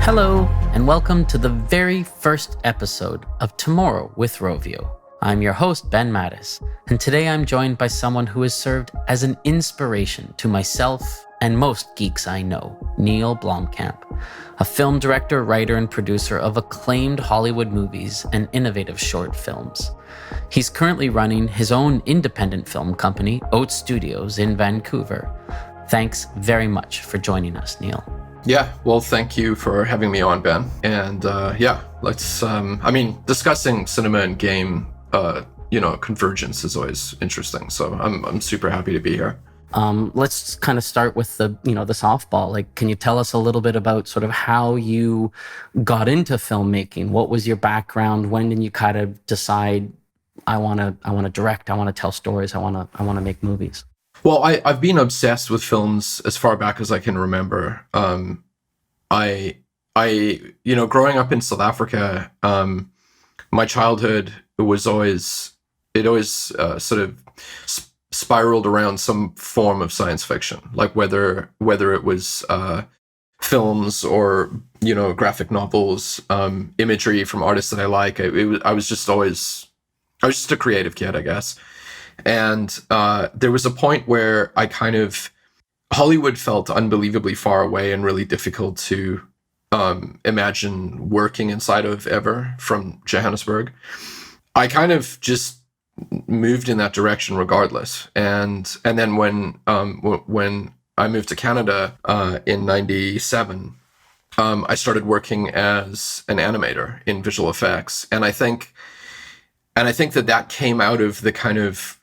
Hello, and welcome to the very first episode of Tomorrow with Rovio. I'm your host, Ben Mattis, and today I'm joined by someone who has served as an inspiration to myself and most geeks I know, Neill Blomkamp, a film director, writer, and producer of acclaimed Hollywood movies and innovative short films. He's currently running his own independent film company, Oat Studios, in Vancouver. Thanks very much for joining us, Neill. Yeah, well, thank you for having me on, Ben. And let's, discussing cinema and game, convergence is always interesting. So I'm super happy to be here. Let's kind of start with the softball. Like, can you tell us a little bit about sort of how you got into filmmaking? What was your background? When did you kind of decide, I want to direct, I want to tell stories, I want to make movies? Well, I've been obsessed with films as far back as I can remember. Growing up in South Africa, my childhood always sort of spiraled around some form of science fiction, like whether it was films or graphic novels, imagery from artists that I like. I was just a creative kid, I guess. And there was a point where Hollywood felt unbelievably far away and really difficult to imagine working inside of ever from Johannesburg. I kind of just moved in that direction regardless. And then when I moved to Canada in 97, I started working as an animator in visual effects. And I think that came out of the kind of,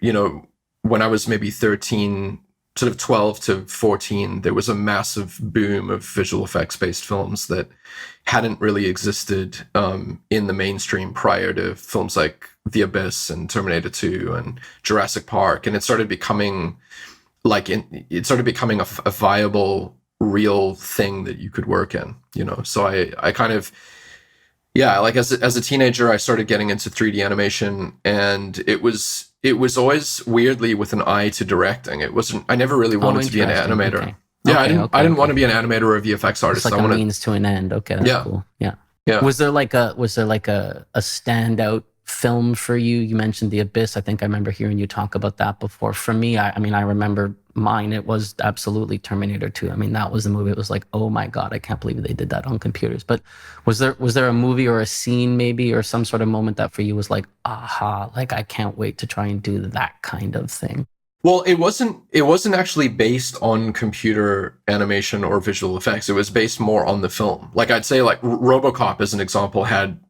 when I was maybe 13, sort of 12 to 14, there was a massive boom of visual effects based films that hadn't really existed in the mainstream prior to films like The Abyss and Terminator 2 and Jurassic Park. And it started becoming a viable, real thing that you could work in, So I kind of, as a teenager, I started getting into 3D animation, and it was always weirdly with an eye to directing. I never really wanted to be an animator. Okay. I didn't want to be an animator or a VFX artist. It's like a means to an end. Okay, that's cool. Yeah. Was there like a standout film for you? You mentioned The Abyss. I think I remember hearing you talk about that before. For me, I remember mine. It was absolutely Terminator 2. That was the movie. It was like, oh my God, I can't believe they did that on computers. But was there a movie or a scene maybe, or some sort of moment that for you was like, aha, like I can't wait to try and do that kind of thing? Well, it wasn't actually based on computer animation or visual effects. It was based more on the film. Like I'd say, like RoboCop as an example had,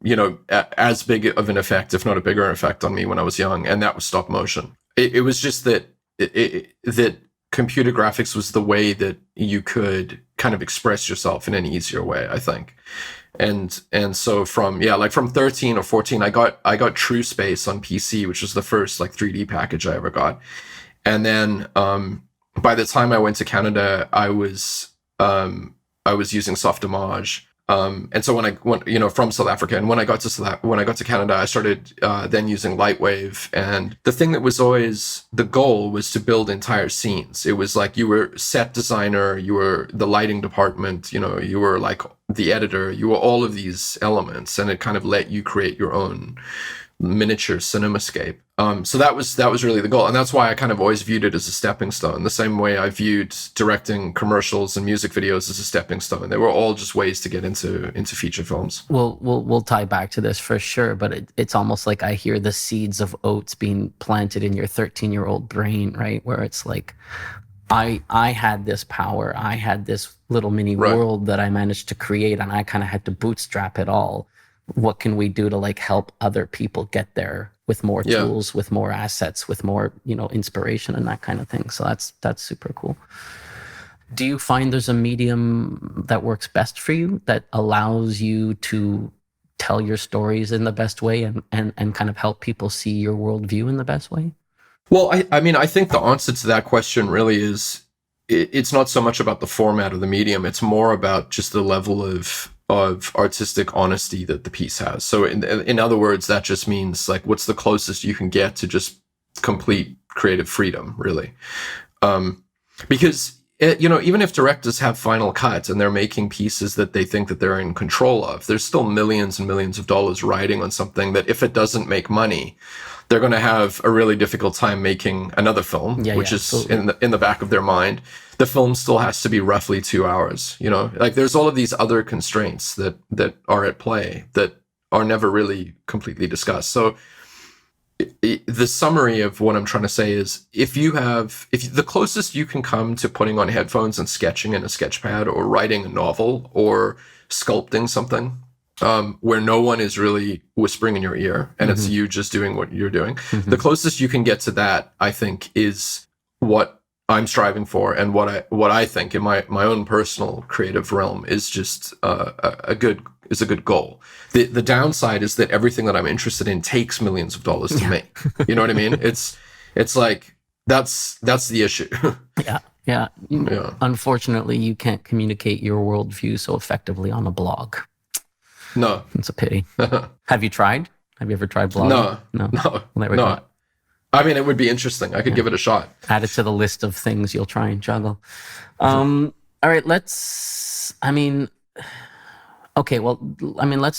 as big of an effect, if not a bigger effect on me when I was young, and that was stop motion. It was just that that computer graphics was the way that you could kind of express yourself in an easier way, I think. And so from 13 or 14, I got True Space on PC, which was the first like 3D package I ever got. And then by the time I went to Canada, I was using Softimage. And so when I went, from South Africa, and when I got to Canada, I started then using Lightwave. And the thing that was always the goal was to build entire scenes. It was like you were set designer, you were the lighting department, you were like the editor, you were all of these elements, and it kind of let you create your own miniature cinemascape. So that was really the goal, and that's why I kind of always viewed it as a stepping stone, the same way I viewed directing commercials and music videos as a stepping stone. They were all just ways to get into feature films. We'll tie back to this for sure, but it's almost like I hear the seeds of oats being planted in your 13-year-old brain, right? Where it's like, I had this power, I had this little mini world that I managed to create, and I kind of had to bootstrap it all. What can we do to like help other people get there with more tools, with more assets, with more, inspiration and that kind of thing. So that's super cool. Do you find there's a medium that works best for you, that allows you to tell your stories in the best way and kind of help people see your worldview in the best way? Well, I think the answer to that question really is, it's not so much about the format of the medium. It's more about just the level of artistic honesty that the piece has. So in other words, that just means like, what's the closest you can get to just complete creative freedom, really? Because even if directors have final cut and they're making pieces that they think that they're in control of, there's still millions and millions of dollars riding on something that if it doesn't make money, they're going to have a really difficult time making another film, which is absolutely in the back of their mind. The film still has to be roughly 2 hours. Like there's all of these other constraints that are at play that are never really completely discussed. So the summary of what I'm trying to say is if the closest you can come to putting on headphones and sketching in a sketchpad or writing a novel or sculpting something, where no one is really whispering in your ear and it's you just doing what you're doing. The closest you can get to that, I think, is what I'm striving for, and what I think in my own personal creative realm is just a good goal. The downside is that everything that I'm interested in takes millions of dollars to make. You know what I mean? It's like that's the issue. Yeah. Unfortunately, you can't communicate your worldview so effectively on a blog. No. It's a pity. Have you tried? Have you ever tried blogging? No. Well, there we go. I mean, it would be interesting. I could give it a shot. Add it to the list of things you'll try and juggle. All right, let's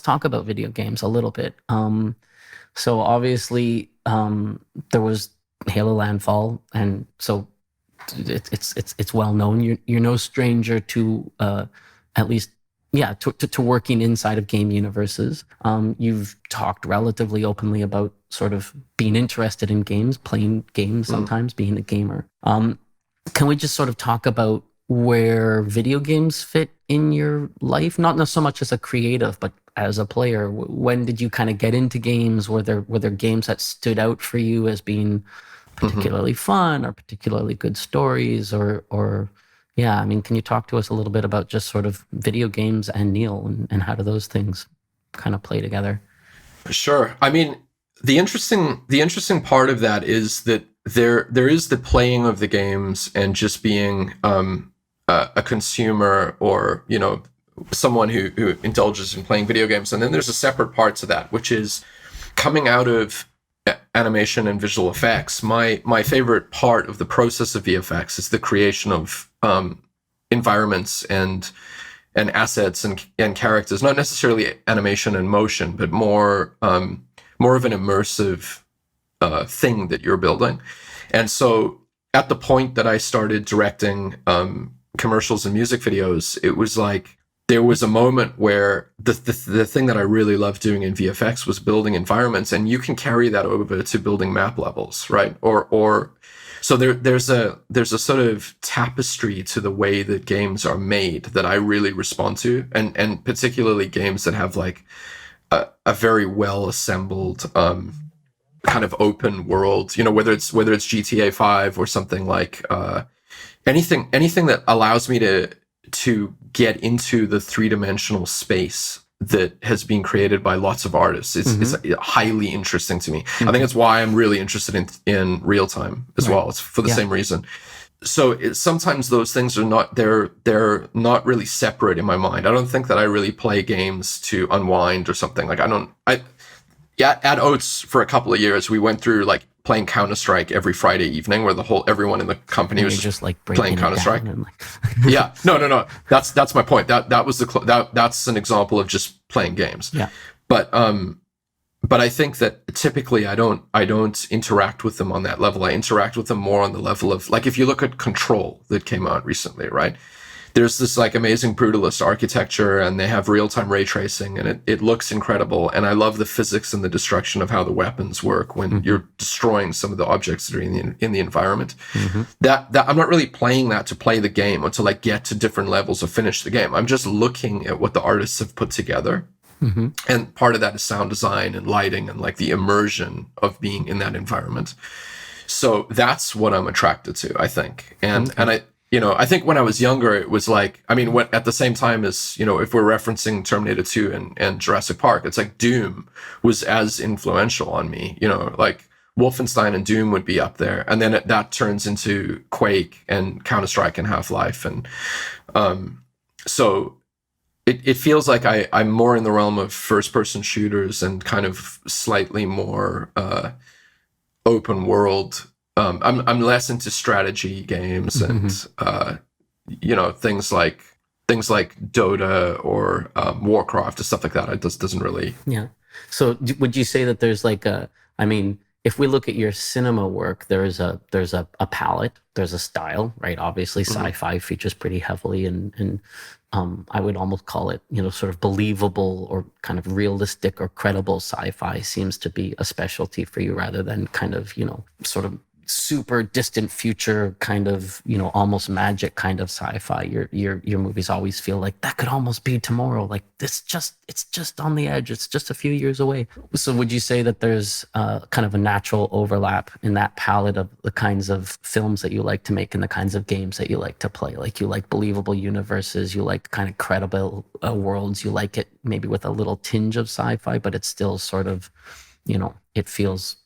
talk about video games a little bit. So obviously, there was Halo Landfall, and so it's well known. You're no stranger to at least. Yeah, to working inside of game universes. You've talked relatively openly about sort of being interested in games, playing games sometimes, being a gamer. Can we just sort of talk about where video games fit in your life? Not so much as a creative, but as a player. When did you kind of get into games? Were there games that stood out for you as being particularly fun or particularly good stories or yeah, I mean, can you talk to us a little bit about just sort of video games and Neill and how do those things kind of play together? Sure. I mean, the interesting part of that is that there is the playing of the games and just being a consumer or someone who indulges in playing video games, and then there's a separate part to that, which is coming out of animation and visual effects. My favorite part of the process of VFX is the creation of environments and assets and characters, not necessarily animation and motion, but more of an immersive thing that you're building. And so at the point that I started directing commercials and music videos, it was like there was a moment where the thing that I really loved doing in VFX was building environments, and you can carry that over to building map levels, right? Or so there's a sort of tapestry to the way that games are made that I really respond to, and particularly games that have like a very well assembled kind of open world. Whether it's GTA 5 or something like anything that allows me to get into the three-dimensional space that has been created by lots of artists. It's highly interesting to me. I think it's why I'm really interested in Realtime as well. It's for the same reason. So sometimes those things are they're not really separate in my mind. I don't think that I really play games to unwind or something. Like at Oates for a couple of years, we went through like playing Counter-Strike every Friday evening, where everyone in the company was just like playing Counter-Strike. Yeah, no. That's my point. That was that's an example of just playing games. Yeah. But I think that typically I don't interact with them on that level. I interact with them more on the level of, like, if you look at Control that came out recently, right? There's this like amazing brutalist architecture, and they have real-time ray tracing, and it looks incredible. And I love the physics and the destruction of how the weapons work when you're destroying some of the objects that are in the environment. That I'm not really playing that to play the game or to like get to different levels or finish the game. I'm just looking at what the artists have put together. And part of that is sound design and lighting and like the immersion of being in that environment. So that's what I'm attracted to, I think. And I think when I was younger, it was like, I mean, at the same time as, if we're referencing Terminator 2 and Jurassic Park, it's like Doom was as influential on me, like Wolfenstein and Doom would be up there. And then that turns into Quake and Counter-Strike and Half-Life. And so it feels like I'm more in the realm of first-person shooters and kind of slightly more open world. I'm less into strategy games and things like Dota or Warcraft or stuff like that. It doesn't really. Yeah. So would you say that there's like I mean, if we look at your cinema work, there's a palette, there's a style, right? Obviously, sci-fi features pretty heavily, and I would almost call it, sort of believable or kind of realistic or credible sci-fi seems to be a specialty for you rather than kind of, sort of super distant future kind of, almost magic kind of sci-fi. Your movies always feel like that could almost be tomorrow. Like it's just on the edge. It's just a few years away. So would you say that there's kind of a natural overlap in that palette of the kinds of films that you like to make and the kinds of games that you like to play? Like you like believable universes, you like kind of credible worlds, you like it maybe with a little tinge of sci-fi, but it's still sort of, it feels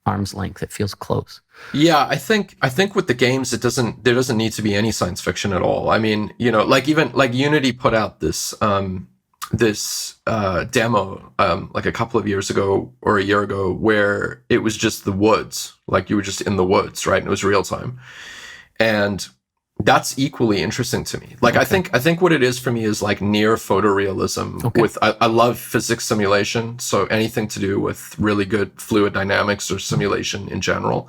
arm's length. It feels close. Yeah, I think with the games, there doesn't need to be any science fiction at all. I mean, like even like Unity put out this demo like a couple of years ago or a year ago where it was just the woods, like you were just in the woods, right? And it was real time, and that's equally interesting to me. Like, okay. I think what it is for me is like near photorealism. Okay. I love physics simulation, so anything to do with really good fluid dynamics or simulation in general.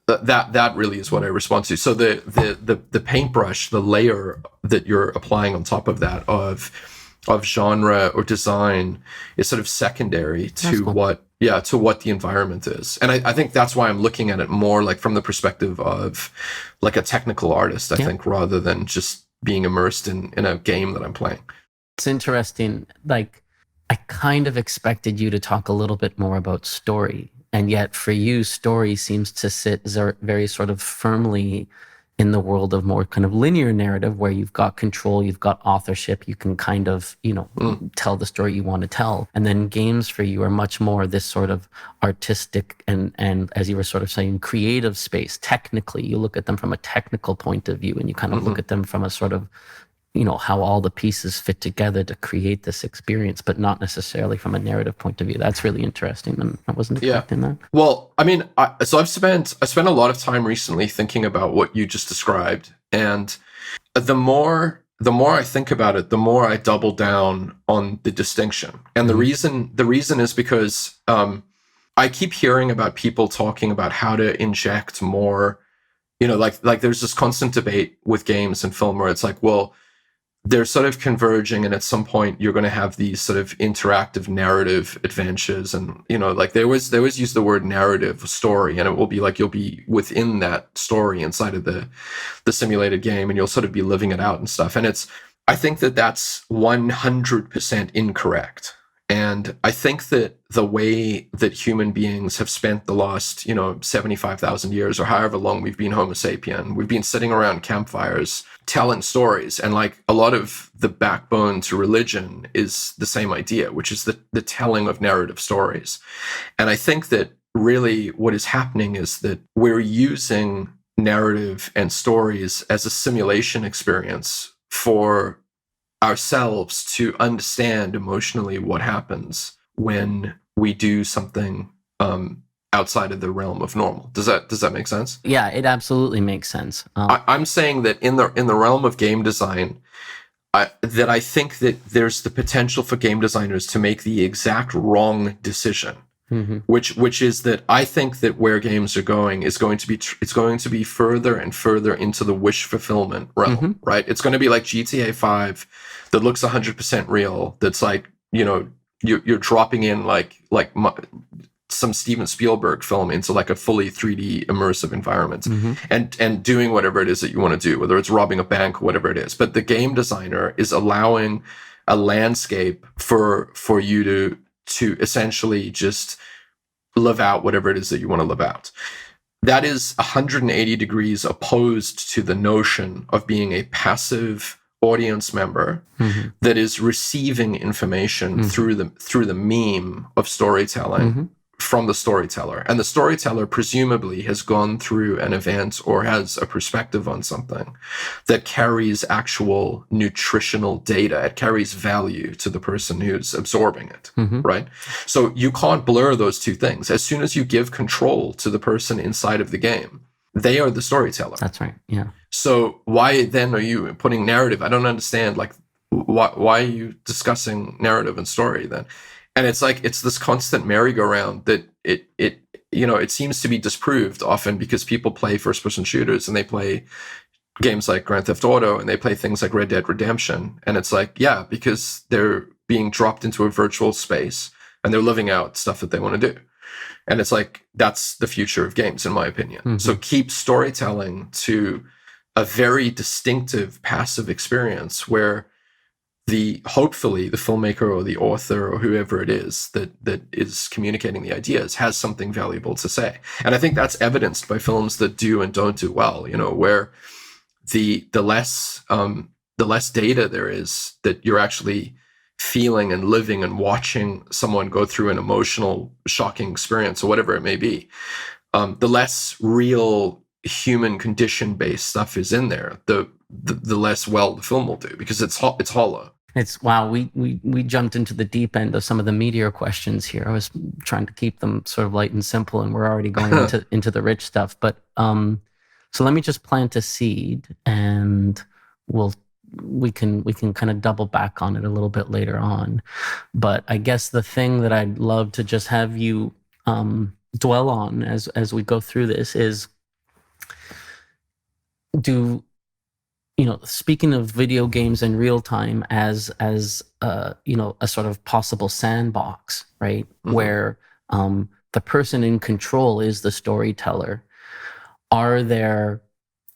That really is what I respond to. So the paintbrush, the layer that you're applying on top of that of genre or design is sort of secondary to cool. To what the environment is. And I think that's why I'm looking at it more like from the perspective of like a technical artist, I think, rather than just being immersed in a game that I'm playing. It's interesting. Like, I kind of expected you to talk a little bit more about story. And yet for you, story seems to sit very sort of firmly in the world of more kind of linear narrative where you've got control, you've got authorship, you can kind of, tell the story you want to tell. And then games for you are much more this sort of artistic and as you were sort of saying, creative space. Technically, you look at them from a technical point of view and you kind of look at them from a sort of, how all the pieces fit together to create this experience, but not necessarily from a narrative point of view. That's really interesting. And I wasn't expecting that. Well, I mean, so I spent a lot of time recently thinking about what you just described. And the more I think about it, the more I double down on the distinction. And the reason is because I keep hearing about people talking about how to inject more, like there's this constant debate with games and film where it's like, well, they're sort of converging, and at some point you're going to have these sort of interactive narrative adventures, and like they always use the word narrative story, and it will be like you'll be within that story inside of the simulated game, and you'll sort of be living it out and stuff. And I think that's 100% incorrect. And I think that the way that human beings have spent the last, 75,000 years or however long we've been Homo sapien, we've been sitting around campfires telling stories. And like a lot of the backbone to religion is the same idea, which is the telling of narrative stories. And I think that really what is happening is that we're using narrative and stories as a simulation experience for ourselves to understand emotionally what happens when we do something outside of the realm of normal. Does that make sense? Yeah, it absolutely makes sense. I'm saying that in the realm of game design, I think that there's the potential for game designers to make the exact wrong decision. Which is that I think that where games are going is going to be it's going to be further and further into the wish fulfillment realm, right? It's going to be like GTA 5 that looks 100% real. That's like you're dropping in like some Steven Spielberg film into like a fully 3D immersive environment and doing whatever it is that you want to do, whether it's robbing a bank or whatever it is. But the game designer is allowing a landscape for you to essentially just live out whatever it is that you want to live out. That is 180 degrees opposed to the notion of being a passive audience member that is receiving information through the meme of storytelling from the storyteller. And the storyteller presumably has gone through an event or has a perspective on something that carries actual nutritional data. It carries value to the person who's absorbing it, right? So you can't blur those two things. As soon as you give control to the person inside of the game, they are the storyteller. That's right, yeah. So why then are you putting narrative? I don't understand. Like, why are you discussing narrative and story then? And it's like, it's this constant merry-go-round that it seems to be disproved often because people play first-person shooters and they play games like Grand Theft Auto and they play things like Red Dead Redemption. And it's like, yeah, because they're being dropped into a virtual space and they're living out stuff that they want to do. And it's like, that's the future of games, in my opinion. Mm-hmm. So keep storytelling to a very distinctive passive experience where hopefully the filmmaker or the author or whoever it is that is communicating the ideas has something valuable to say. And I think that's evidenced by films that do and don't do well, where the less data there is that you're actually feeling and living and watching someone go through an emotional, shocking experience or whatever it may be, the less real human condition based stuff is in there, the less well the film will do, because it's hollow. It's wow. We jumped into the deep end of some of the meteor questions here. I was trying to keep them sort of light and simple, and we're already going into the rich stuff. But so let me just plant a seed, and we can kind of double back on it a little bit later on. But I guess the thing that I'd love to just have you dwell on as we go through this is, speaking of video games in real time as a sort of possible sandbox, right? Mm-hmm. Where the person in control is the storyteller. Are there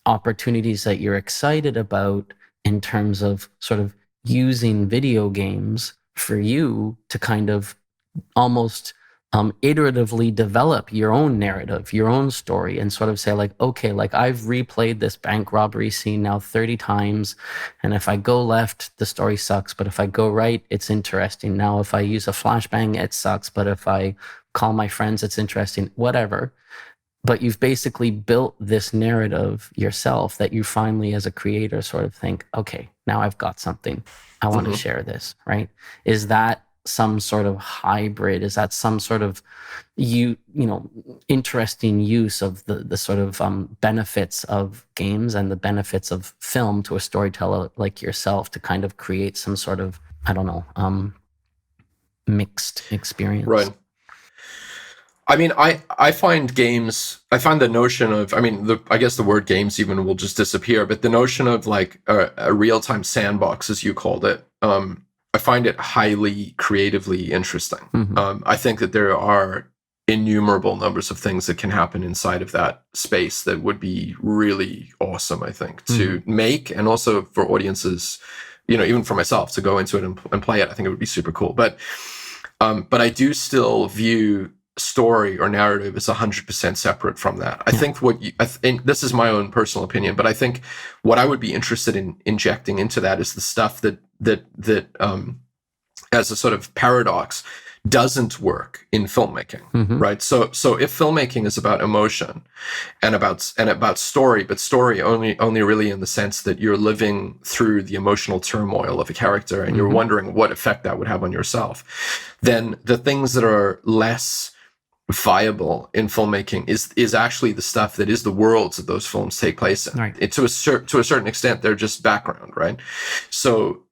opportunities that you're excited about in terms of sort of using video games for you to kind of almost iteratively develop your own narrative, your own story, and sort of say like, okay, like I've replayed this bank robbery scene now 30 times. And if I go left, the story sucks. But if I go right, it's interesting. Now, if I use a flashbang, it sucks. But if I call my friends, it's interesting, whatever. But you've basically built this narrative yourself that you finally, as a creator, sort of think, okay, now I've got something. I want to share this, right? Is that some sort of hybrid? Is that some sort of interesting use of the sort of benefits of games and the benefits of film to a storyteller like yourself to kind of create some sort of, I don't know, mixed experience? Right. I mean, I find the notion of, I guess the word games even will just disappear, but the notion of like a real-time sandbox, as you called it, I find it highly creatively interesting. Mm-hmm. I think that there are innumerable numbers of things that can happen inside of that space that would be really awesome, I think, to make, and also for audiences, even for myself to go into it and play it. I think it would be super cool. But I do still view story or narrative is 100% separate from that. I think this is my own personal opinion, but I think what I would be interested in injecting into that is the stuff that as a sort of paradox doesn't work in filmmaking, right? So if filmmaking is about emotion and about story, but story only really in the sense that you're living through the emotional turmoil of a character and you're wondering what effect that would have on yourself, then the things that are less viable in filmmaking is actually the stuff that is the worlds that those films take place in. Right. To a certain extent, they're just background, right? So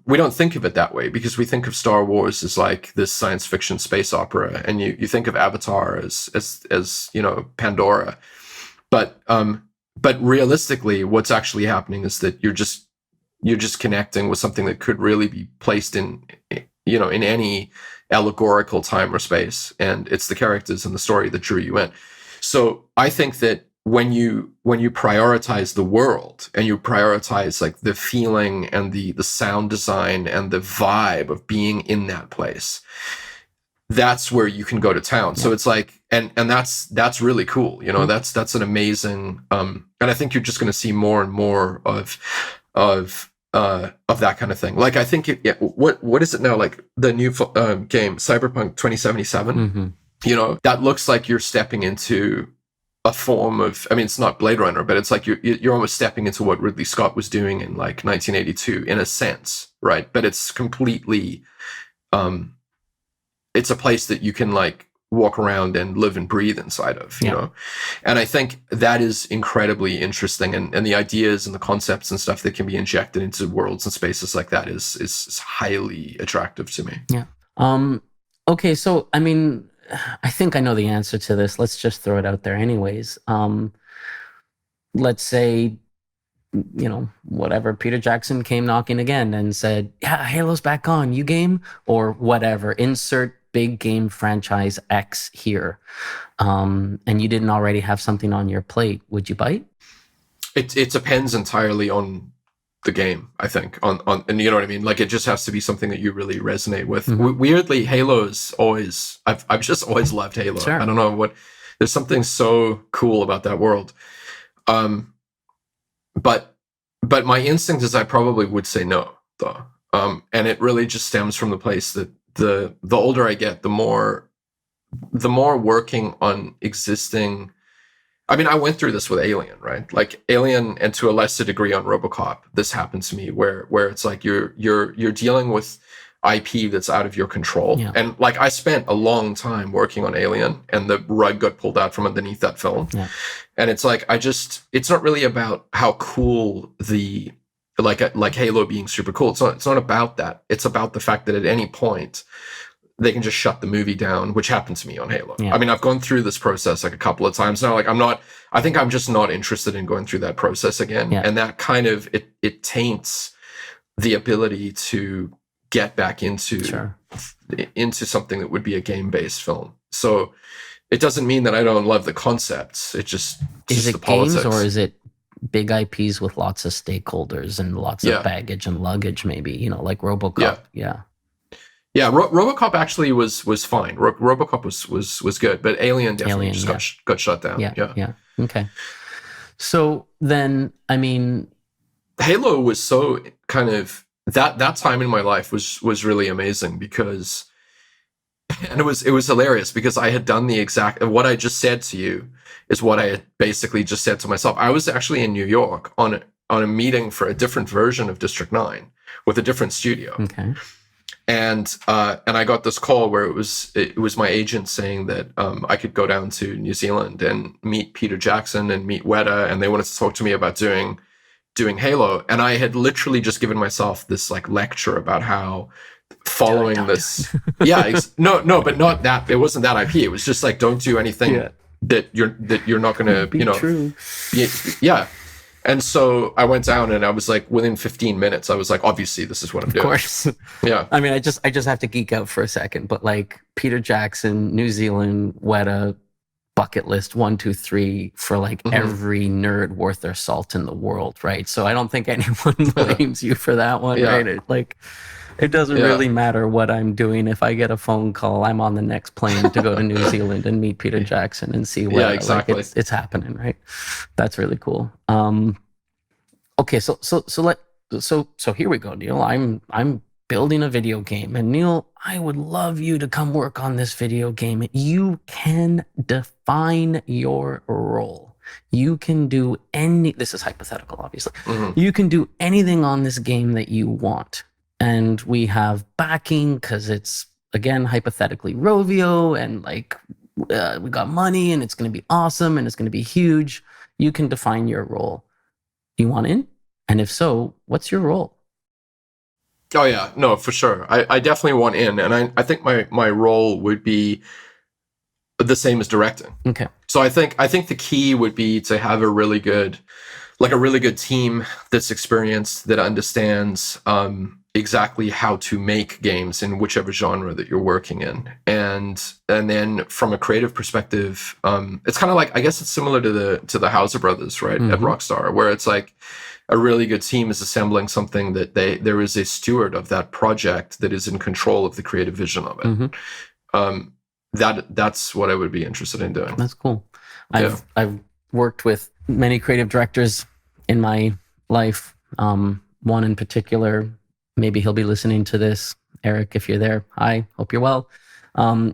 we don't think of it that way because we think of Star Wars as like this science fiction space opera, and you think of Avatar as Pandora, but realistically, what's actually happening is that you're just connecting with something that could really be placed in any allegorical time or space, and it's the characters and the story that drew you in. So I think that when you prioritize the world and you prioritize like the feeling and the sound design and the vibe of being in that place, that's where you can go to town. So it's like, and that's really cool. That's an amazing, and I think you're just going to see more and more of that kind of thing. Like, I think what is it now? Like the new game, Cyberpunk 2077, that looks like you're stepping into a form of, it's not Blade Runner, but it's like you're almost stepping into what Ridley Scott was doing in like 1982 in a sense, right? But it's completely, it's a place that you can like walk around and live and breathe inside of, you know? And I think that is incredibly interesting. And the ideas and the concepts and stuff that can be injected into worlds and spaces like that is highly attractive to me. Yeah. Okay. So, I mean, I think I know the answer to this. Let's just throw it out there anyways. Let's say, you know, whatever, Peter Jackson came knocking again and said, yeah, Halo's back on, you game? Or whatever, insert big game franchise X here. And you didn't already have something on your plate, would you bite? It depends entirely on the game, I think, on and you know what I mean? Like, it just has to be something that you really resonate with. Weirdly, Halo's always, I've just always loved Halo. Sure. I don't know what, there's something so cool about that world. But my instinct is I probably would say no, though. And it really just stems from the place that the older I get, the more working on existing. I mean, I went through this with Alien, right? Like Alien, and to a lesser degree on RoboCop, this happened to me where it's like you're dealing with IP that's out of your control. Yeah. And like, I spent a long time working on Alien, and the rug got pulled out from underneath that film. Yeah. And it's like, it's not really about how cool like Halo being super cool. It's not about that. It's about the fact that at any point they can just shut the movie down, which happened to me on Halo. Yeah. I mean, I've gone through this process like a couple of times now. Like, I think I'm just not interested in going through that process again. Yeah. And that kind of, it taints the ability to get back into something that would be a game-based film. So it doesn't mean that I don't love the concepts. It just, is it the politics. games, or is it big IPs with lots of stakeholders and lots of baggage and luggage, maybe, you know, like RoboCop? Yeah, RoboCop actually was fine. RoboCop was good, but Alien definitely got shut down. Yeah. Okay. So then, I mean, Halo was so kind of, that time in my life was really amazing because, and it was hilarious because I had done the exact, what I just said to you is what I had basically just said to myself. I was actually in New York on a meeting for a different version of District 9 with a different studio. Okay. And I got this call where it was my agent saying that I could go down to New Zealand and meet Peter Jackson and meet Weta, and they wanted to talk to me about doing Halo. And I had literally just given myself this like lecture about how following this, no, but not that. It wasn't that IP. It was just like, don't do anything that you're not gonna, be true. Yeah. And so I went down, and I was like, within 15 minutes, I was like, obviously, this is what I'm doing. Of course. Yeah. I mean, I just have to geek out for a second, but like Peter Jackson, New Zealand, Weta, bucket list 1, 2, 3 for like every nerd worth their salt in the world, right? So I don't think anyone blames you for that one, right? It doesn't really matter what I'm doing. If I get a phone call, I'm on the next plane to go to New Zealand and meet Peter Jackson and see what exactly. like it's happening, right? That's really cool. Okay, so here we go, Neill. I'm building a video game, and Neill, I would love you to come work on this video game. You can define your role. You can do this is hypothetical, obviously. You can do anything on this game that you want. And we have backing because it's, again, hypothetically Rovio, and like we got money, and it's going to be awesome, and it's going to be huge. You can define your role. You want in? And if so, what's your role? Oh yeah, no, for sure. I definitely want in, and I think my role would be the same as directing. Okay. So I think the key would be to have a really good team that's experienced, that understands exactly how to make games in whichever genre that you're working in, and then from a creative perspective, it's kind of like, I guess it's similar to the Hauser brothers, right, at Rockstar, where it's like a really good team is assembling something that there is a steward of that project that is in control of the creative vision of it. That's what I would be interested in doing. That's cool. I've worked with many creative directors in my life. One in particular, maybe he'll be listening to this. Eric, if you're there, hi, hope you're well.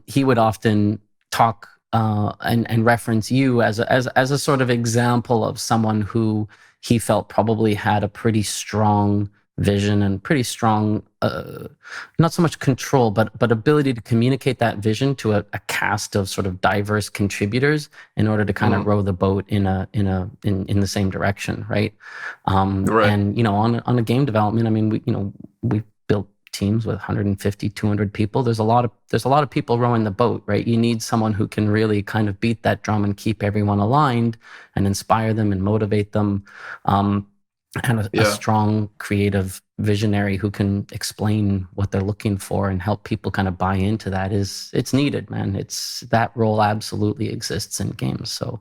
He would often talk and reference you as a sort of example of someone who he felt probably had a pretty strong vision and pretty strong, not so much control, but ability to communicate that vision to a cast of sort of diverse contributors in order to kind of row the boat in the same direction, right? Right. And on a game development, I mean, we built teams with 150, 200 people. There's a lot of people rowing the boat, right? You need someone who can really kind of beat that drum and keep everyone aligned and inspire them and motivate them. And a strong creative visionary who can explain what they're looking for and help people kind of buy into that it's needed, man. That role absolutely exists in games. So,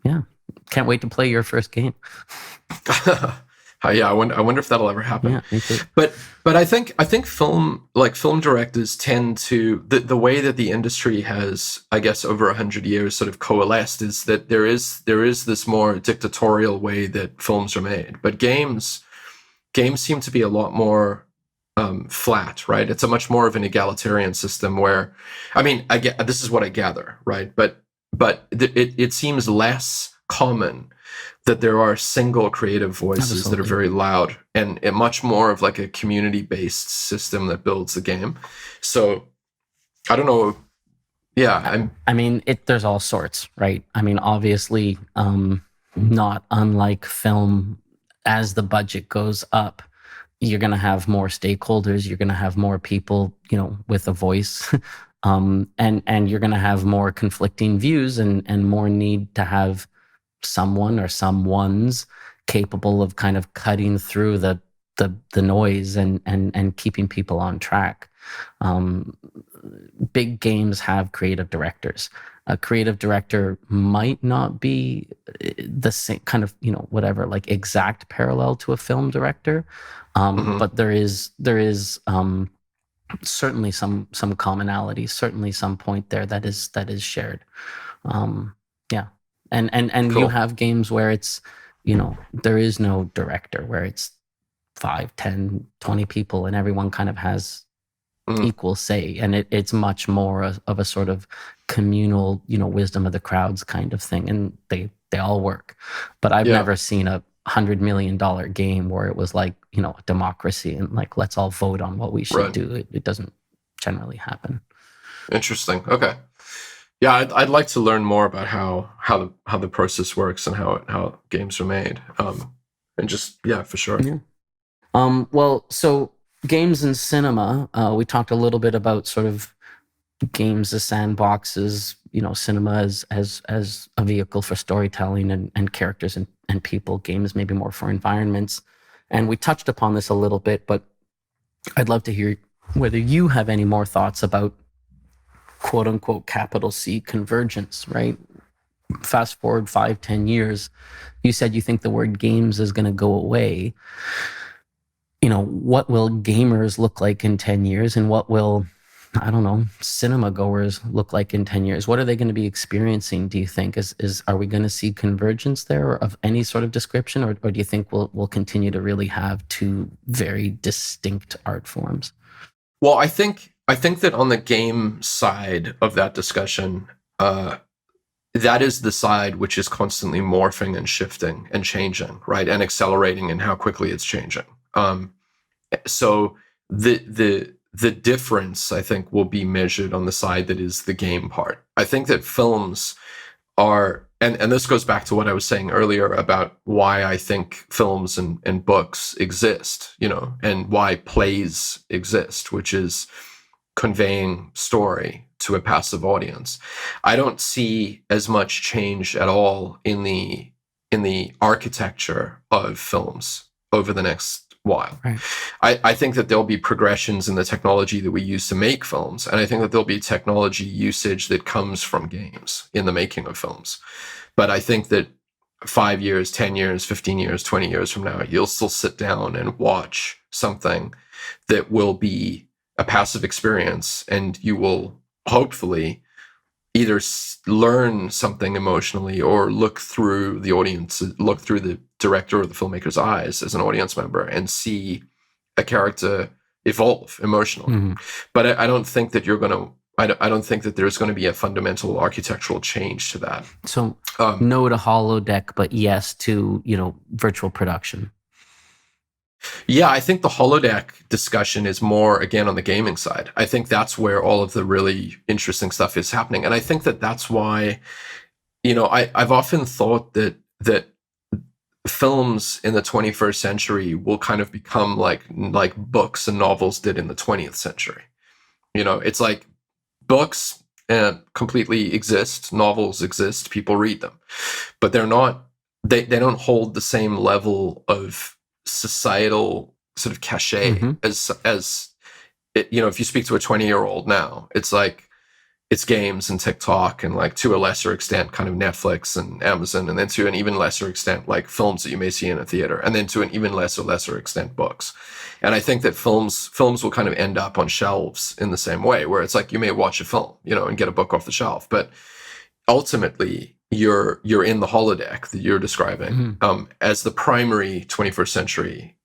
yeah, can't wait to play your first game. Yeah, I wonder if that'll ever happen. Yeah, me too. But I think film directors tend to the way that the industry has, I guess, over 100 years sort of coalesced is that there is this more dictatorial way that films are made. But games seem to be a lot more flat, right? It's a much more of an egalitarian system where, I mean, this is what I gather, right? But it seems less common that there are single creative voices that are very loud, and much more of like a community-based system that builds the game. So I don't know. Yeah, I mean, there's all sorts, right? I mean, obviously, not unlike film, as the budget goes up, you're going to have more stakeholders. You're going to have more people, with a voice, and you're going to have more conflicting views and more need to have someone or someones capable of kind of cutting through the noise and keeping people on track. Big games have creative directors. A creative director might not be the same kind of, whatever, like exact parallel to a film director. But there is certainly some commonality, certainly some point there that is shared. Yeah. And cool. You have games where it's, there is no director, where it's 5, 10, 20 people and everyone kind of has equal say. And it's much more of a sort of communal, wisdom of the crowds kind of thing. And they all work. But I've never seen a $100 million game where it was like, a democracy and like, let's all vote on what we should do. It doesn't generally happen. Interesting. Okay. Yeah, I'd like to learn more about how the process works and how games are made. And just, for sure. Yeah. Well, so games and cinema, we talked a little bit about sort of games as sandboxes, cinema as a vehicle for storytelling and characters and people, games maybe more for environments. And we touched upon this a little bit, but I'd love to hear whether you have any more thoughts about quote unquote capital C convergence, right? Fast forward 5-10 years, you said you think the word games is going to go away. What will gamers look like in 10 years, and what will, I don't know, cinema goers look like in 10 years? What are they going to be experiencing, do you think? Are we going to see convergence there of any sort of description, or do you think we'll continue to really have two very distinct art forms? Well, I think that on the game side of that discussion, that is the side which is constantly morphing and shifting and changing, right? And accelerating in how quickly it's changing. So the difference, I think, will be measured on the side that is the game part. I think that films are, and this goes back to what I was saying earlier about why I think films and books exist, and why plays exist, which is conveying story to a passive audience. I don't see as much change at all in the architecture of films over the next while. Right. I think that there'll be progressions in the technology that we use to make films, and I think that there'll be technology usage that comes from games in the making of films. But I think that 5 years, 10 years, 15 years, 20 years from now, you'll still sit down and watch something that will be a passive experience, and you will hopefully either learn something emotionally or look through the director or the filmmaker's eyes as an audience member and see a character evolve emotionally. Mm-hmm. But I don't think that I don't think that there's going to be a fundamental architectural change to that. So no to holodeck, but yes to, virtual production. Yeah, I think the holodeck discussion is more again on the gaming side. I think that's where all of the really interesting stuff is happening, and I think that that's why, I've often thought that films in the 21st century will kind of become like books and novels did in the 20th century. It's like books completely exist, novels exist, people read them, but they're not. They don't hold the same level of societal sort of cachet Mm-hmm. as it, if you speak to a 20-year-old now, it's like it's games and TikTok and like to a lesser extent kind of Netflix and Amazon, and then to an even lesser extent like films that you may see in a theater, and then to an even lesser extent books. And I think that films will kind of end up on shelves in the same way, where it's like you may watch a film, and get a book off the shelf, but ultimately you're in the holodeck that you're describing as the primary 21st century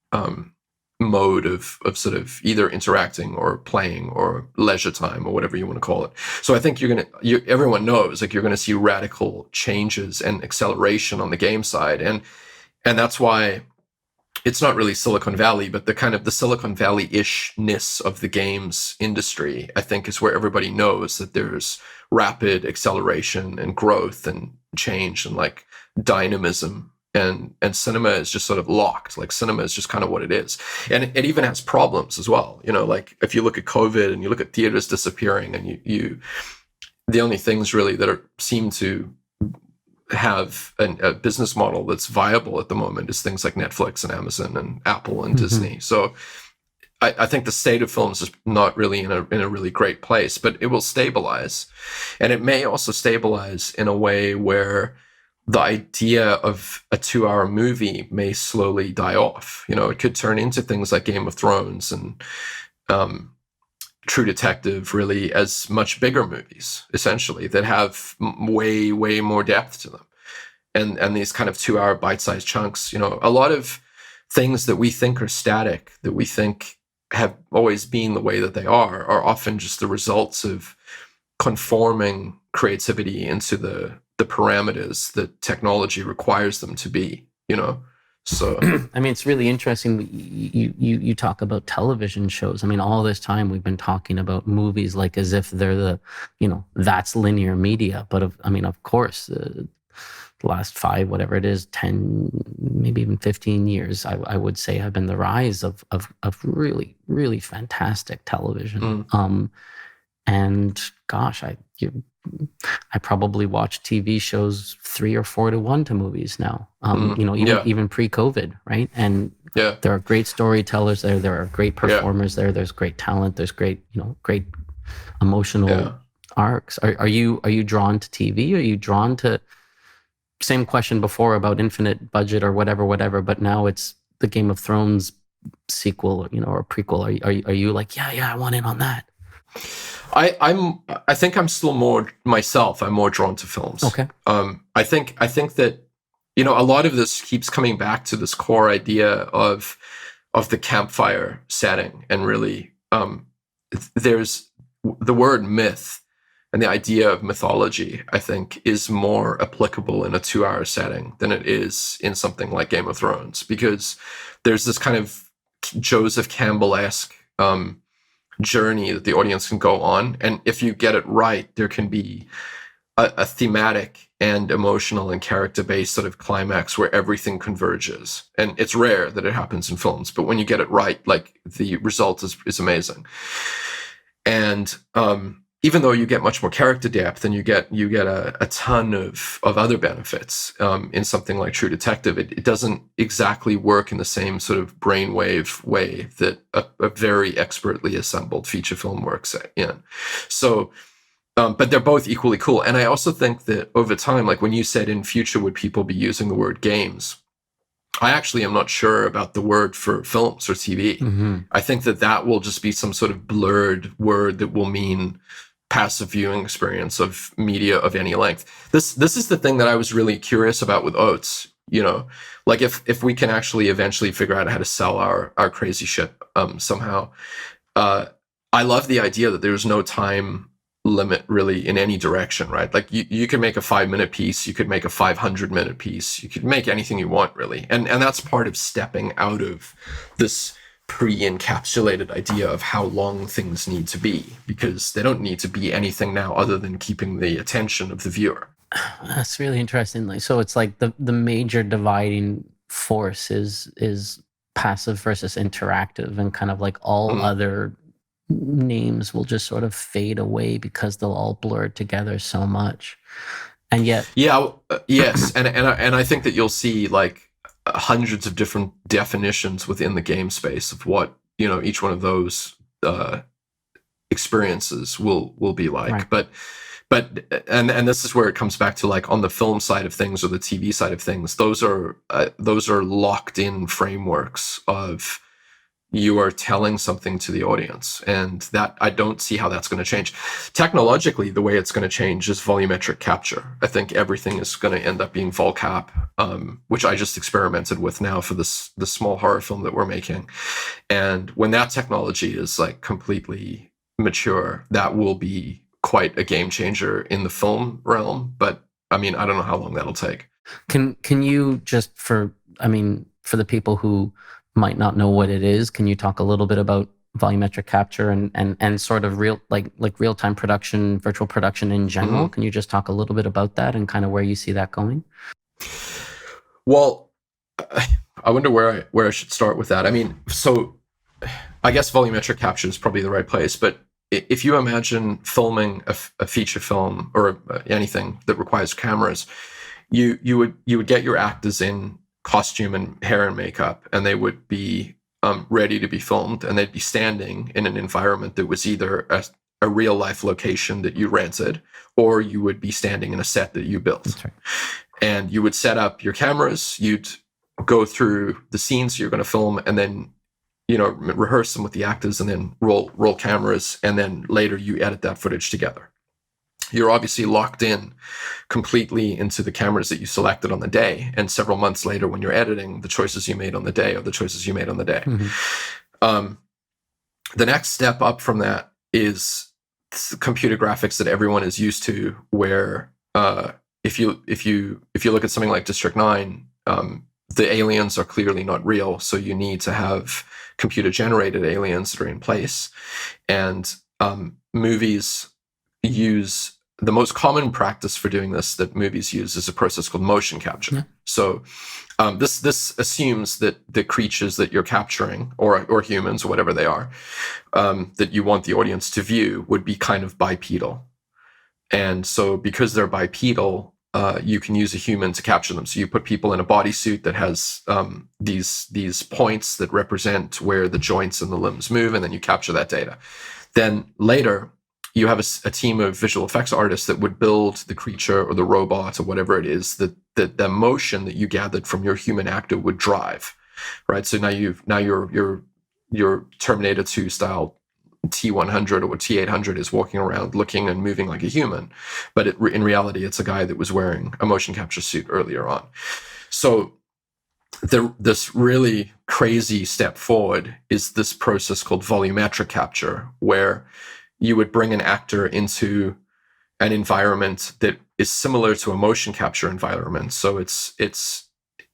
mode of sort of either interacting or playing or leisure time or whatever you want to call it. So I think everyone knows like you're going to see radical changes and acceleration on the game side, and that's why it's not really Silicon Valley, but the kind of the Silicon Valley-ishness of the games industry, I think, is where everybody knows that there's rapid acceleration and growth and change and like dynamism. And cinema is just sort of locked. Like cinema is just kind of what it is. And it even has problems as well. Like if you look at COVID and you look at theaters disappearing, and you the only things really that seem to have a business model that's viable at the moment is things like Netflix and Amazon and Apple and Disney. So I think the state of films is not really in a really great place, but it will stabilize. And it may also stabilize in a way where the idea of a 2-hour movie may slowly die off. It could turn into things like Game of Thrones and True Detective, really, as much bigger movies, essentially, that have way, way more depth to them. And these kind of 2-hour bite-sized chunks, a lot of things that we think are static, that we think have always been the way that they are often just the results of conforming creativity into the parameters that technology requires them to be, So I mean, it's really interesting. You talk about television shows. I mean, all this time we've been talking about movies like as if they're that's linear media. But of course, the last 5, whatever it is, 10, maybe even 15 years, I would say have been the rise of really, really fantastic television. And gosh, I probably watch TV shows 3 or 4 to 1 to movies now. Even pre-COVID, right? And there are great storytellers there. There are great performers there. There's great talent. There's great emotional arcs. Are you drawn to TV? Are you drawn to, same question before about infinite budget or whatever, but now it's the Game of Thrones sequel, or prequel. Are you like, yeah, I want in on that? I think I'm still more myself. I'm more drawn to films. Okay. I think that a lot of this keeps coming back to this core idea of the campfire setting, and really there's the word myth and the idea of mythology, I think, is more applicable in a 2-hour setting than it is in something like Game of Thrones, because there's this kind of Joseph Campbell-esque journey that the audience can go on, and if you get it right, there can be a thematic and emotional and character-based sort of climax where everything converges. And it's rare that it happens in films, but when you get it right, like the result is amazing. And even though you get much more character depth and you get a ton of other benefits in something like True Detective, it doesn't exactly work in the same sort of brainwave way that a very expertly assembled feature film works in. So, but they're both equally cool. And I also think that over time, like when you said in future would people be using the word games, I actually am not sure about the word for films or TV. Mm-hmm. I think that will just be some sort of blurred word that will mean passive viewing experience of media of any length. This is the thing that I was really curious about with Oates. Like if we can actually eventually figure out how to sell our crazy shit somehow. I love the idea that there's no time limit really in any direction, right? Like you could make a 5-minute piece, you could make a 500-minute piece, you could make anything you want really. And that's part of stepping out of this pre-encapsulated idea of how long things need to be, because they don't need to be anything now other than keeping the attention of the viewer. That's really interesting. Like, so it's like the major dividing force is passive versus interactive, and kind of like all other names will just sort of fade away because they'll all blur together so much. And yet, yes, and I think that you'll see like hundreds of different definitions within the game space of what, you know, each one of those experiences will be like. Right. But this is where it comes back to, like, on the film side of things or the TV side of things, those are locked in frameworks of, you are telling something to the audience, and that I don't see how that's going to change. Technologically, the way it's going to change is volumetric capture. I think everything is going to end up being volcap, which I just experimented with now for the small horror film that we're making. And when that technology is like completely mature, that will be quite a game changer in the film realm. But I mean, I don't know how long that'll take. Can you just, for the people who might not know what it is, can you talk a little bit about volumetric capture and sort of real-time production, virtual production in general? Mm-hmm. Can you just talk a little bit about that and kind of where you see that going? Well, I wonder where I should start with that. I mean, so I guess volumetric capture is probably the right place, but if you imagine filming a feature film or anything that requires cameras, you would get your actors in costume and hair and makeup, and they would be ready to be filmed, and they'd be standing in an environment that was either a real life location that you rented, or you would be standing in a set that you built. That's right. And you would set up your cameras, you'd go through the scenes you're going to film, and then, you know, rehearse them with the actors, and then roll cameras, and then later you edit that footage together. You're obviously locked in completely into the cameras that you selected on the day, and several months later, when you're editing, the choices you made on the day are the choices you made on the day. Mm-hmm. The next step up from that is computer graphics that everyone is used to, where if you look at something like District 9, the aliens are clearly not real, so you need to have computer generated aliens that are in place. And movies use, the most common practice for doing this that movies use is a process called motion capture. Yeah. So this assumes that the creatures that you're capturing, or humans, or whatever they are, that you want the audience to view, would be kind of bipedal. And so because they're bipedal, you can use a human to capture them. So you put people in a bodysuit that has these points that represent where the joints and the limbs move, and then you capture that data. Then later, you have a team of visual effects artists that would build the creature or the robot or whatever it is that the motion that you gathered from your human actor would drive, right? So now your Terminator 2 style T100 or T800 is walking around looking and moving like a human, but in reality, it's a guy that was wearing a motion capture suit earlier on. So this really crazy step forward is this process called volumetric capture, where you would bring an actor into an environment that is similar to a motion capture environment. So it's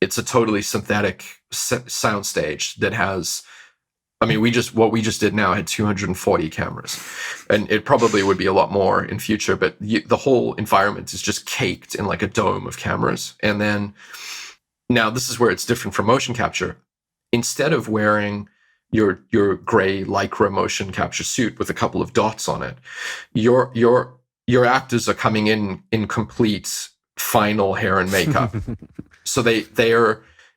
a totally synthetic soundstage that has, I mean, what we just did now had 240 cameras, and it probably would be a lot more in future, but the whole environment is just caked in like a dome of cameras. And then now this is where it's different from motion capture. Instead of wearing your gray Lycra motion capture suit with a couple of dots on it, your actors are coming in complete final hair and makeup. So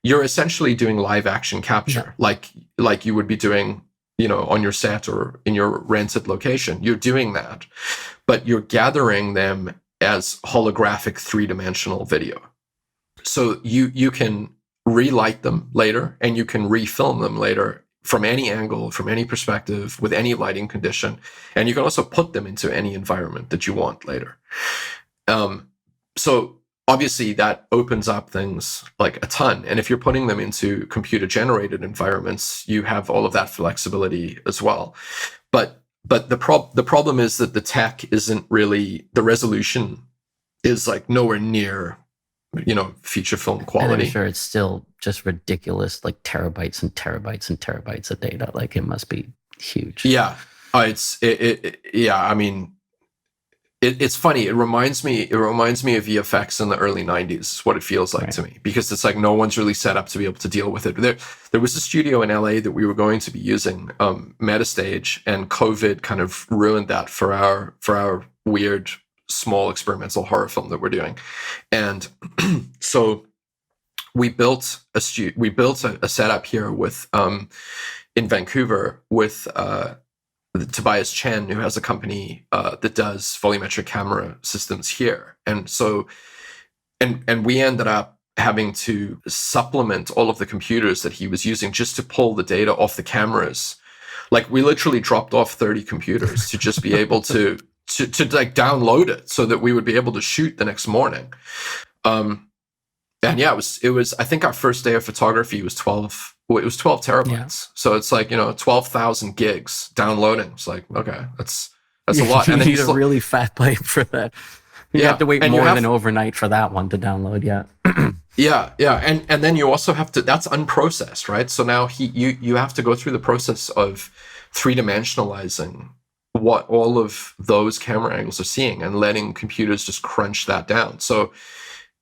you're essentially doing live action capture, yeah, like you would be doing, you know, on your set or in your rented location. You're doing that, but you're gathering them as holographic 3-dimensional video. So you can relight them later, and you can refilm them later from any angle, from any perspective, with any lighting condition. And you can also put them into any environment that you want later. So obviously that opens up things like a ton. And if you're putting them into computer generated environments, you have all of that flexibility as well. But but the problem is that the tech isn't really, the resolution is like nowhere near, feature film And quality. I'm sure it's still just ridiculous, like terabytes and terabytes and terabytes of data. Like it must be huge. Yeah. Yeah. I mean, it's funny. It reminds me of VFX in the early 90s. Is what it feels like to me, because it's like no one's really set up to be able to deal with it. There was a studio in LA that we were going to be using, Metastage, and COVID kind of ruined that for our weird small experimental horror film that we're doing. And so we built a setup here with in Vancouver with Tobias Chen, who has a company that does volumetric camera systems here. And so, and we ended up having to supplement all of the computers that he was using just to pull the data off the cameras. Like we literally dropped off 30 computers to just be able to like download it so that we would be able to shoot the next morning. And yeah, it was, I think our first day of photography was 12 terabytes. Yeah. So it's like, 12,000 gigs downloading. It's like, okay, that's a lot. And then you need a really fat pipe for that. You have to wait more than overnight for that one to download. Yeah. Yeah. And then you also have to, that's unprocessed, right? So now you have to go through the process of 3-dimensionalizing what all of those camera angles are seeing and letting computers just crunch that down. So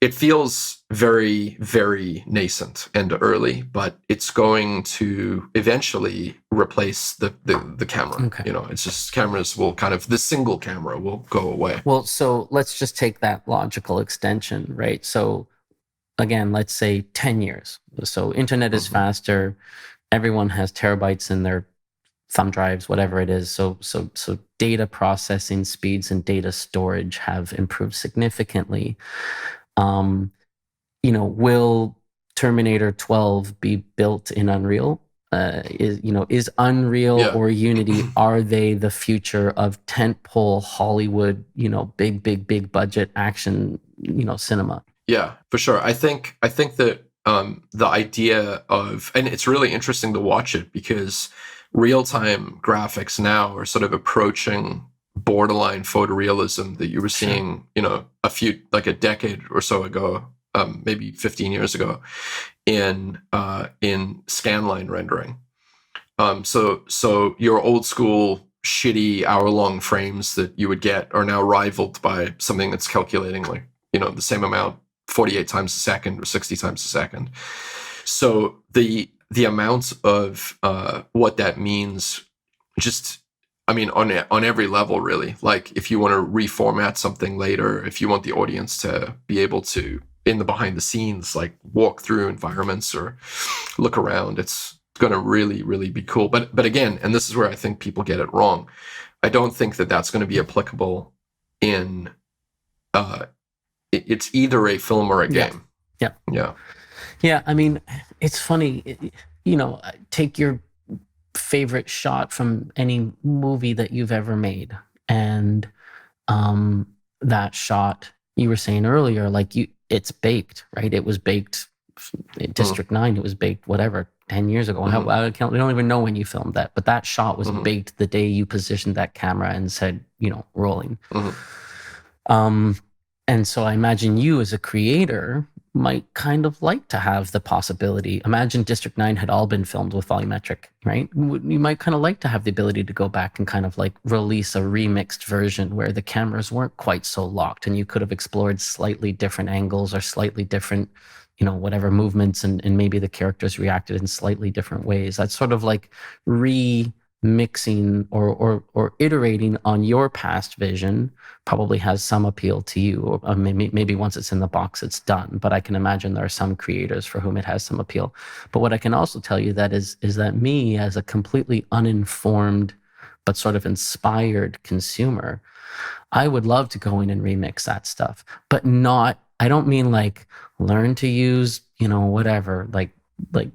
it feels very, very nascent and early, but it's going to eventually replace the camera. Okay. It's just cameras will the single camera will go away. Well, so let's just take that logical extension, right? So again, let's say 10 years. So internet is faster. Everyone has terabytes in their thumb drives, whatever it is. So data processing speeds and data storage have improved significantly. Will Terminator 12 be built in Unreal? Is Unreal or Unity, are they the future of tentpole Hollywood, big budget action, cinema? Yeah, for sure. I think that the idea of, and it's really interesting to watch it because real-time graphics now are sort of approaching borderline photorealism that you were seeing, a decade or so ago, maybe 15 years ago, in scanline rendering. So your old school shitty hour-long frames that you would get are now rivaled by something that's calculating like the same amount 48 times a second or 60 times a second. So the amount of what that means, just on every level, really. Like if you want to reformat something later, if you want the audience to be able to, in the behind the scenes, like walk through environments or look around, it's going to really, really be cool. But again, and this is where I think people get it wrong, I don't think that that's going to be applicable in, it's either a film or a game. Yeah. It's funny, take your favorite shot from any movie that you've ever made, and that shot, you were saying earlier, like it's baked, right? It was baked in District 9, it was baked whatever 10 years ago. I don't even know when you filmed that, but that shot was baked the day you positioned that camera and said, rolling. And so I imagine you as a creator might kind of like to have the possibility. Imagine District 9 had all been filmed with volumetric, right? You might kind of like to have the ability to go back and kind of like release a remixed version where the cameras weren't quite so locked and you could have explored slightly different angles or slightly different, whatever movements, and maybe the characters reacted in slightly different ways. That's sort of like remixing or iterating on your past vision probably has some appeal to you, or maybe once it's in the box it's done, but I can imagine there are some creators for whom it has some appeal. But what I can also tell you that is that me, as a completely uninformed but sort of inspired consumer, I would love to go in and remix that stuff, but I don't mean like learn to use whatever, like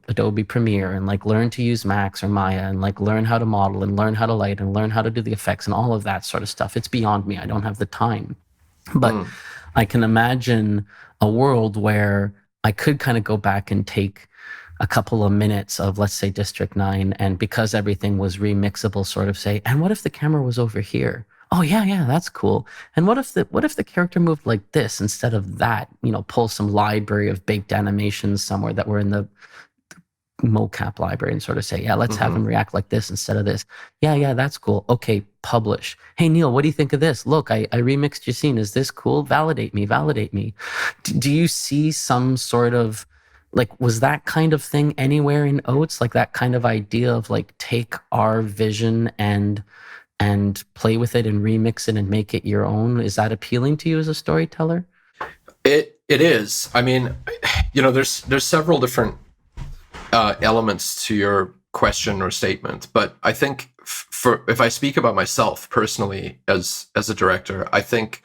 Adobe Premiere, and like learn to use Max or Maya, and like learn how to model and learn how to light and learn how to do the effects and all of that sort of stuff. It's beyond me. I don't have the time. But I can imagine a world where I could kind of go back and take a couple of minutes of, let's say, District 9, and because everything was remixable, sort of say, and what if the camera was over here? Oh yeah, yeah, that's cool. And what if the character moved like this instead of that? Pull some library of baked animations somewhere that were in the mocap library and sort of say, yeah, let's have him react like this instead of this. Yeah, yeah, that's cool. Okay, publish. Hey, Neill, what do you think of this? Look, I remixed your scene. Is this cool? Validate me, validate me. Do you see some sort of, like, was that kind of thing anywhere in Oats? Like that kind of idea of like, take our vision and play with it and remix it and make it your own? Is that appealing to you as a storyteller? It is. I mean, there's several different elements to your question or statement, but I think if I speak about myself personally as a director, I think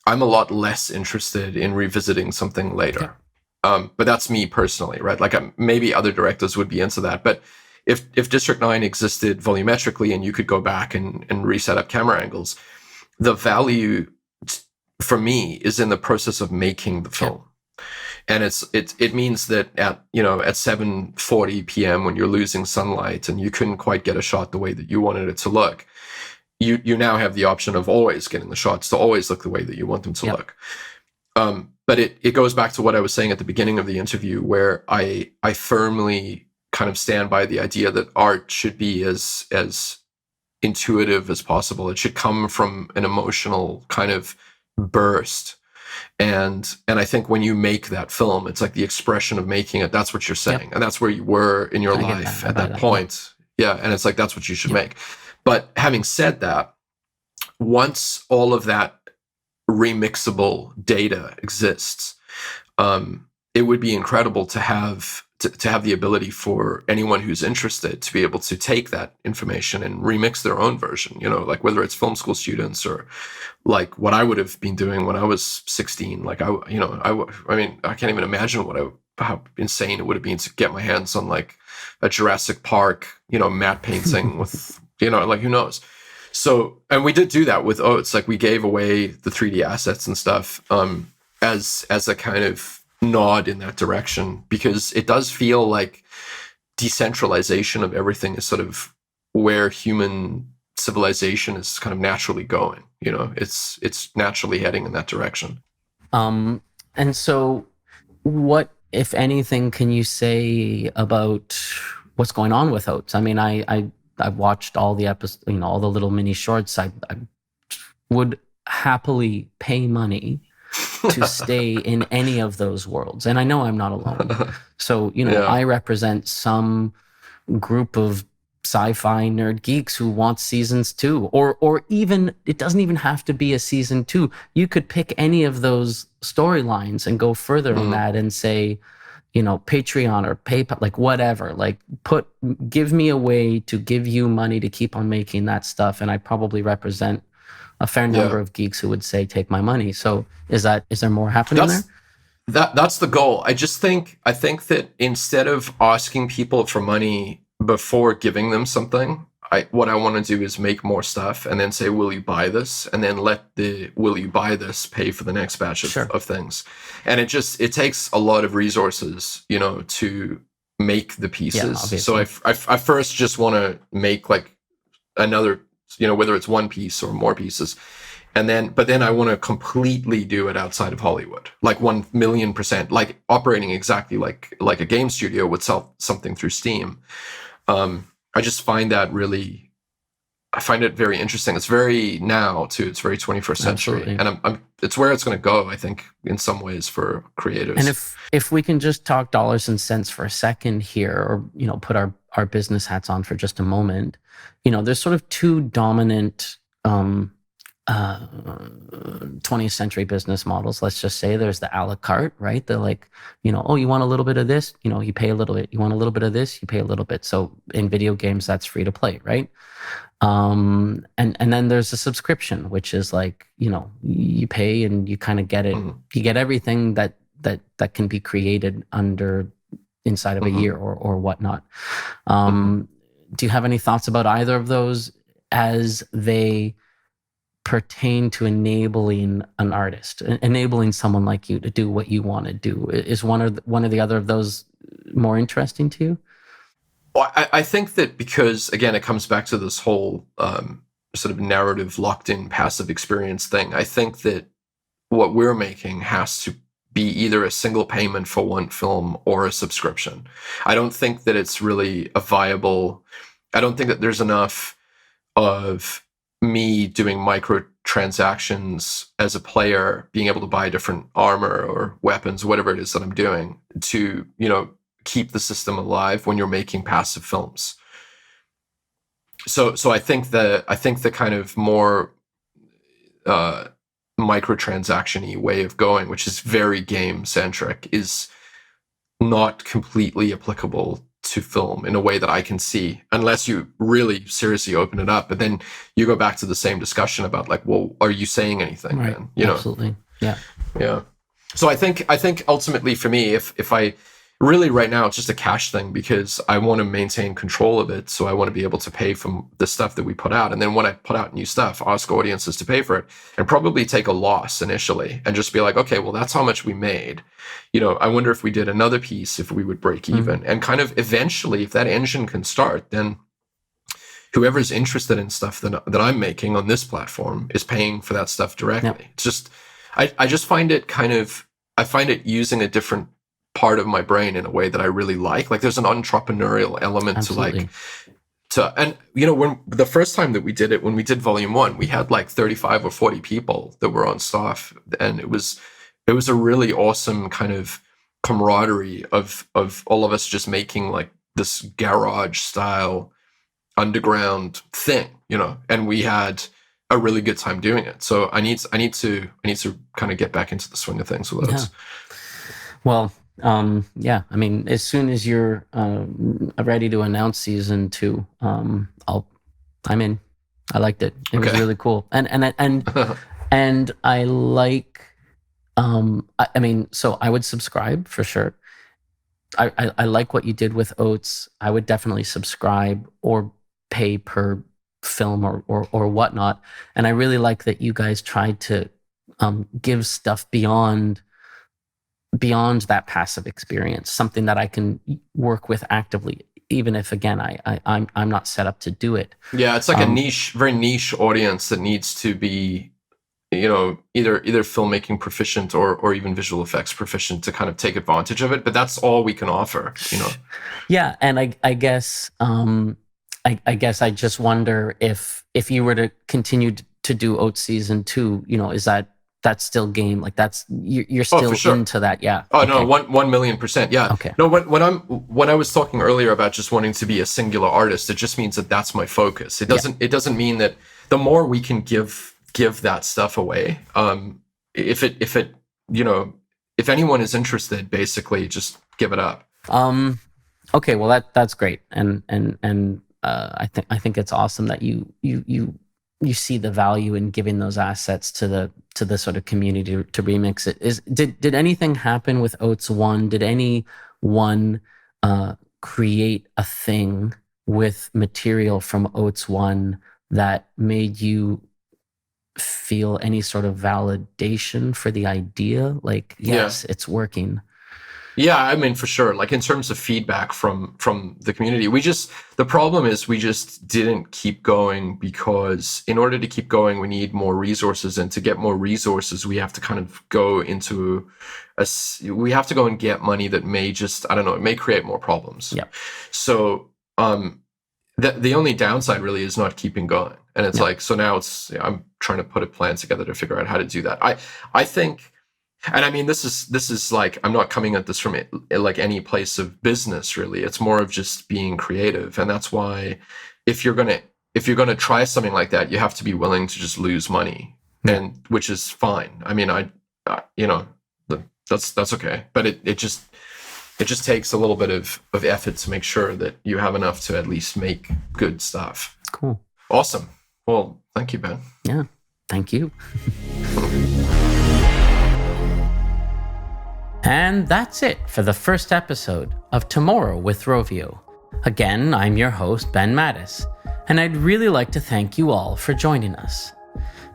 I'm a lot less interested in revisiting something later. But that's me personally, right? Like maybe other directors would be into that, but if District 9 existed volumetrically and you could go back and reset up camera angles, the value for me is in the process of making the film. And it means that at 7:40 p.m. when you're losing sunlight and you couldn't quite get a shot the way that you wanted it to look, you now have the option of always getting the shots to always look the way that you want them to look. But it goes back to what I was saying at the beginning of the interview, where I firmly kind of stand by the idea that art should be as intuitive as possible. It should come from an emotional kind of burst. And I think when you make that film, it's like the expression of making it. That's what you're saying. And that's where you were in your life at that point. Yeah. And it's like, that's what you should make. But having said that, once all of that remixable data exists, it would be incredible to have the ability for anyone who's interested to be able to take that information and remix their own version, like whether it's film school students or like what I would have been doing when I was 16. Like I mean, I can't even imagine how insane it would have been to get my hands on like a Jurassic Park, matte painting with, like who knows? So, and we did do that with Oats. Like we gave away the 3D assets and stuff, as a kind of nod in that direction, because it does feel like decentralization of everything is sort of where human civilization is kind of naturally going. It's naturally heading in that direction. And so what, if anything, can you say about what's going on with Oats? I mean, I've watched all the episodes, all the little mini shorts. I would happily pay money to stay in any of those worlds. And I know I'm not alone. So, I represent some group of sci-fi nerd geeks who want seasons 2, or even, it doesn't even have to be a season 2. You could pick any of those storylines and go further on that and say, Patreon or PayPal, like whatever, like give me a way to give you money to keep on making that stuff. And I probably represent a fair number of geeks who would say, take my money. So is there more happening there? That's the goal. I think that instead of asking people for money before giving them something, what I want to do is make more stuff and then say, will you buy this? And then let the will you buy this pay for the next batch of things. And it takes a lot of resources, to make the pieces. So I first just want to make like another, whether it's one piece or more pieces. But then I want to completely do it outside of Hollywood, like 1,000,000%, like operating exactly like a game studio would sell something through Steam. I just find that I find it very interesting. It's very now too. It's very 21st century, and it's where it's going to go. I think in some ways for creators. And if we can just talk dollars and cents for a second here, or put our business hats on for just a moment, there's sort of two dominant 20th century business models. Let's just say there's the a la carte, right? They're like, oh, you want a little bit of this, you pay a little bit. You want a little bit of this, you pay a little bit. So in video games, that's free to play, right? And then there's a subscription, which is like, you pay and you kind of get it. You get everything that can be created inside of a year or whatnot. Do you have any thoughts about either of those as they pertain to enabling an artist, enabling someone like you to do what you want to do? Is one or the other of those more interesting to you? Well, I think that because, again, it comes back to this whole sort of narrative locked-in passive experience thing. I think that what we're making has to be either a single payment for one film or a subscription. I don't think that it's really a viable. I don't think that there's enough of me doing microtransactions as a player, being able to buy different armor or weapons, whatever it is that I'm doing, to, keep the system alive when you're making passive films. So I think the kind of more microtransaction-y way of going, which is very game centric, is not completely applicable to film in a way that I can see, unless you really seriously open it up. But then you go back to the same discussion about, like, well, are you saying anything? Right. Then? Absolutely. Yeah. Yeah. So I think ultimately for me, if I really right now, it's just a cash thing, because I want to maintain control of it. So I want to be able to pay for the stuff that we put out. And then when I put out new stuff, ask audiences to pay for it, and probably take a loss initially and just be like, okay, well, that's how much we made. I wonder if we did another piece, if we would break even. And kind of eventually, if that engine can start, then whoever's interested in stuff that I'm making on this platform is paying for that stuff directly. Yep. It's just, I just find it I find it using a different part of my brain in a way that I really like. Like, there's an entrepreneurial element Absolutely. and when the first time that we did it, when we did volume 1, we had like 35 or 40 people that were on staff, and it was a really awesome kind of camaraderie of all of us just making like this garage style underground thing, and we had a really good time doing it. So I need to kind of get back into the swing of things with those. Well, yeah, I mean, as soon as you're ready to announce season 2, I'm in. I liked it. It was really cool. And I like, I mean, so I would subscribe for sure. I like what you did with Oates. I would definitely subscribe or pay per film or whatnot. And I really like that you guys tried to give stuff beyond that passive experience, something that I can work with actively, even if, again, I'm not set up to do it. Yeah, it's like a very niche audience that needs to be, either filmmaking proficient or even visual effects proficient to kind of take advantage of it. But that's all we can offer, Yeah, and I guess I guess I just wonder if you were to continue to do Oates season 2, is that's still game, like that's you're still into that? Yeah. Oh, okay. No, 1,000,000%. Yeah. Okay. No, when I was talking earlier about just wanting to be a singular artist, it just means that that's my focus. It doesn't mean that the more we can give that stuff away, if anyone is interested, basically just give it up. Okay, well that's great, and I think it's awesome that you see the value in giving those assets to the sort of community to remix it. Did anything happen with Oates 1? Did anyone create a thing with material from Oates 1 that made you feel any sort of validation for the idea? Like, yes, it's working. Yeah, I mean, for sure. Like, in terms of feedback from the community, the problem is we just didn't keep going, because in order to keep going, we need more resources. And to get more resources, we have to kind of go into we have to go and get money that may just, I don't know, it may create more problems. Yeah. So, the only downside really is not keeping going. And it's like, so now I'm trying to put a plan together to figure out how to do that. I think, and I mean, this is like, I'm not coming at this from like any place of business, really. It's more of just being creative. And that's why if you're going to try something like that, you have to be willing to just lose money, and which is fine. I mean, that's okay. But it just takes a little bit of effort to make sure that you have enough to at least make good stuff. Cool. Awesome. Well, thank you, Ben. Yeah, thank you. And that's it for the first episode of Tomorrow with Rovio. Again, I'm your host, Ben Mattis, and I'd really like to thank you all for joining us.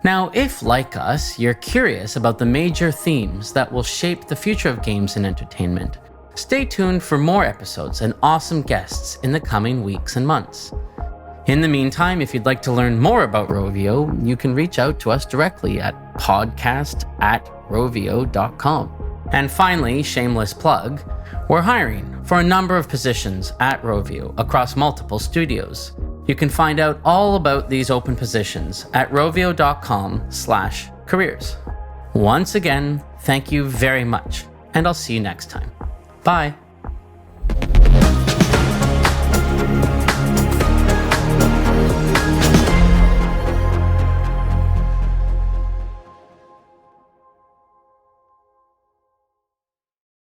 Now, if, like us, you're curious about the major themes that will shape the future of games and entertainment, Stay tuned for more episodes and awesome guests in the coming weeks and months. In the meantime, if you'd like to learn more about Rovio, you can reach out to us directly at podcast@rovio.com. And finally, shameless plug, we're hiring for a number of positions at Rovio across multiple studios. You can find out all about these open positions at rovio.com/careers. Once again, thank you very much, and I'll see you next time. Bye.